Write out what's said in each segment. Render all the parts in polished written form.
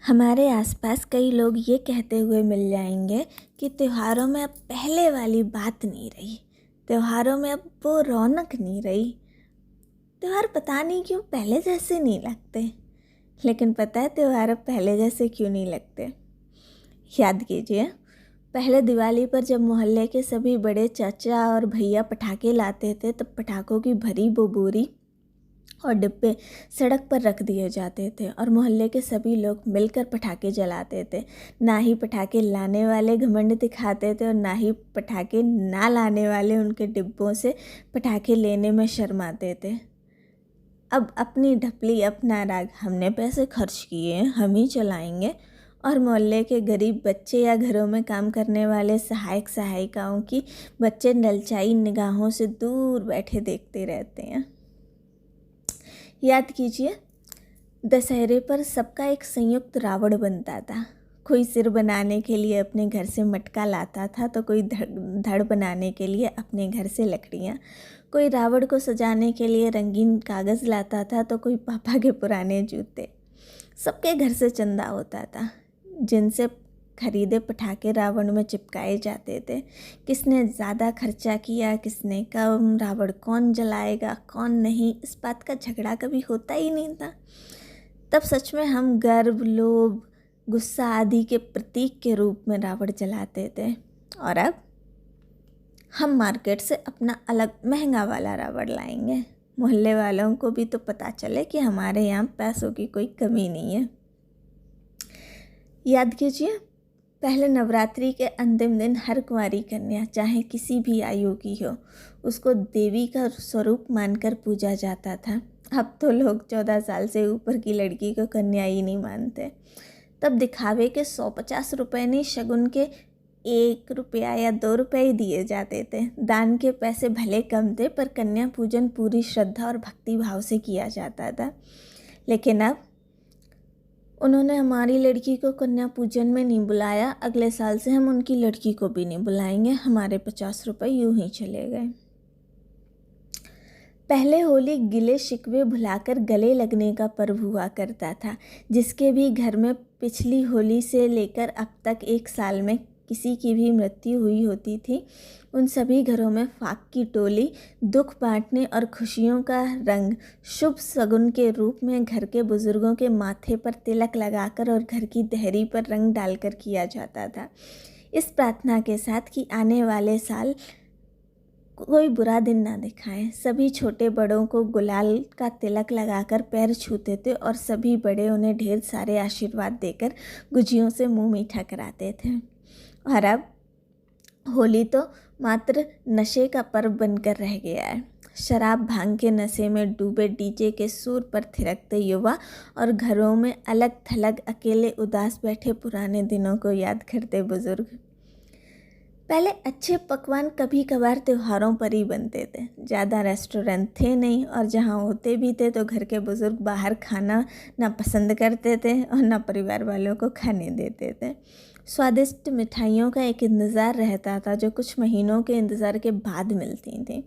हमारे आसपास कई लोग ये कहते हुए मिल जाएंगे कि त्योहारों में अब पहले वाली बात नहीं रही। त्योहारों में अब वो रौनक नहीं रही। त्योहार पता नहीं क्यों पहले जैसे नहीं लगते। लेकिन पता है त्योहार अब पहले जैसे क्यों नहीं लगते? याद कीजिए, पहले दिवाली पर जब मोहल्ले के सभी बड़े चाचा और भैया पटाखे लाते थे तब पटाखों की भरी वो बोरी और डिब्बे सड़क पर रख दिए जाते थे और मोहल्ले के सभी लोग मिलकर पटाखे जलाते थे। ना ही पटाखे लाने वाले घमंड दिखाते थे और ना ही पटाखे ना लाने वाले उनके डिब्बों से पटाखे लेने में शर्माते थे। अब अपनी ढपली अपना राग, हमने पैसे खर्च किए हैं हम ही चलाएंगे, और मोहल्ले के गरीब बच्चे या घरों में काम करने वाले सहायक सहायिकाओं की बच्चे ललचाई निगाहों से दूर बैठे देखते रहते हैं। याद कीजिए, दशहरे पर सबका एक संयुक्त रावण बनता था। कोई सिर बनाने के लिए अपने घर से मटका लाता था तो कोई धड़ बनाने के लिए अपने घर से लकड़ियाँ। कोई रावण को सजाने के लिए रंगीन कागज़ लाता था तो कोई पापा के पुराने जूते। सबके घर से चंदा होता था जिनसे खरीदे पटाखे रावण में चिपकाए जाते थे। किसने ज़्यादा खर्चा किया, किसने कम, रावण कौन जलाएगा कौन नहीं, इस बात का झगड़ा कभी होता ही नहीं था। तब सच में हम गर्व, लोभ, गुस्सा आदि के प्रतीक के रूप में रावण जलाते थे। और अब हम मार्केट से अपना अलग महंगा वाला रावण लाएंगे। मोहल्ले वालों को भी तो पता चले कि हमारे यहाँ पैसों की कोई कमी नहीं है। याद कीजिए, पहले नवरात्रि के अंतिम दिन हर कुंवारी कन्या, चाहे किसी भी आयु की हो, उसको देवी का स्वरूप मानकर पूजा जाता था। अब तो लोग 14 साल से ऊपर की लड़की को कन्या ही नहीं मानते। तब दिखावे के 150 रुपये नहीं, शगुन के 1 रुपया या 2 रुपये ही दिए जाते थे। दान के पैसे भले कम थे पर कन्या पूजन पूरी श्रद्धा और भक्ति भाव से किया जाता था। लेकिन अब उन्होंने हमारी लड़की को कन्या पूजन में नहीं बुलाया। अगले साल से हम उनकी लड़की को भी नहीं बुलाएंगे। हमारे 50 रुपये यूं ही चले गए। पहले होली गिले शिकवे भुलाकर गले लगने का पर्व हुआ करता था। जिसके भी घर में पिछली होली से लेकर अब तक 1 साल में किसी की भी मृत्यु हुई होती थी, उन सभी घरों में फाक की टोली दुख बांटने और खुशियों का रंग शुभ सगुन के रूप में घर के बुजुर्गों के माथे पर तिलक लगाकर और घर की देहरी पर रंग डालकर किया जाता था। इस प्रार्थना के साथ कि आने वाले साल कोई बुरा दिन ना दिखाएं। सभी छोटे बड़ों को गुलाल का तिलक लगाकर पैर छूते थे और सभी बड़े उन्हें ढेर सारे आशीर्वाद देकर गुजियों से मुंह मीठा कराते थे। और अब होली तो मात्र नशे का पर्व बनकर रह गया है। शराब भांग के नशे में डूबे डीजे के सुर पर थिरकते युवा और घरों में अलग थलग अकेले उदास बैठे पुराने दिनों को याद करते बुजुर्ग। पहले अच्छे पकवान कभी कभार त्योहारों पर ही बनते थे। ज़्यादा रेस्टोरेंट थे नहीं और जहाँ होते भी थे तो घर के बुजुर्ग बाहर खाना ना पसंद करते थे और ना परिवार वालों को खाने देते थे। स्वादिष्ट मिठाइयों का एक इंतज़ार रहता था जो कुछ महीनों के इंतज़ार के बाद मिलती थी,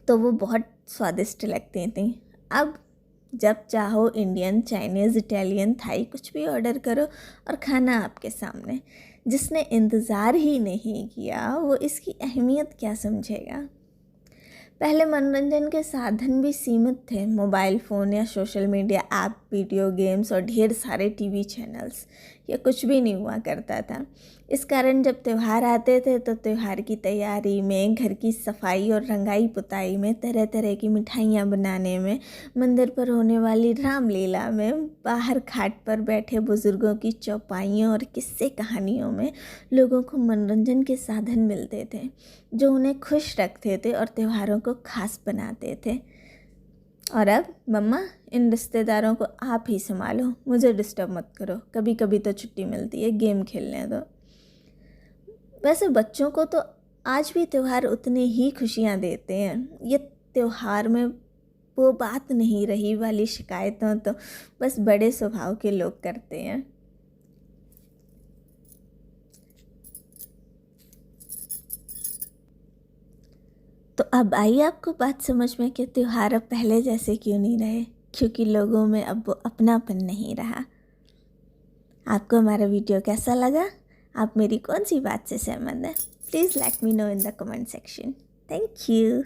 तो वो बहुत स्वादिष्ट लगती थी। अब जब चाहो इंडियन, चाइनीज़, इटालियन, थाई कुछ भी ऑर्डर करो और खाना आपके सामने। जिसने इंतज़ार ही नहीं किया वो इसकी अहमियत क्या समझेगा। पहले मनोरंजन के साधन भी सीमित थे। मोबाइल फ़ोन या social media app, video games और ढेर सारे टीवी चैनल्स, या कुछ भी नहीं हुआ करता था। इस कारण जब त्यौहार आते थे तो त्यौहार की तैयारी में, घर की सफाई और रंगाई पुताई में, तरह तरह की मिठाइयाँ बनाने में, मंदिर पर होने वाली रामलीला में, बाहर खाट पर बैठे बुज़ुर्गों की चौपाइयों और किस्से कहानियों में लोगों को मनोरंजन के साधन मिलते थे जो उन्हें खुश रखते थे और त्योहारों को खास बनाते थे। और अब मम्मा, इन रिश्तेदारों को आप ही संभालो, मुझे डिस्टर्ब मत करो, कभी कभी तो छुट्टी मिलती है, गेम खेलने दो। वैसे बच्चों को तो आज भी त्यौहार उतने ही खुशियाँ देते हैं। ये त्यौहार में वो बात नहीं रही वाली शिकायतों तो बस बड़े स्वभाव के लोग करते हैं। तो अब आई आपको बात समझ में कि त्यौहार अब पहले जैसे क्यों नहीं रहे? क्योंकि लोगों में अब वो अपनापन नहीं रहा। आपको हमारा वीडियो कैसा लगा? आप मेरी कौन सी बात से सहमत हैं? Please let me know in the comment section. Thank you.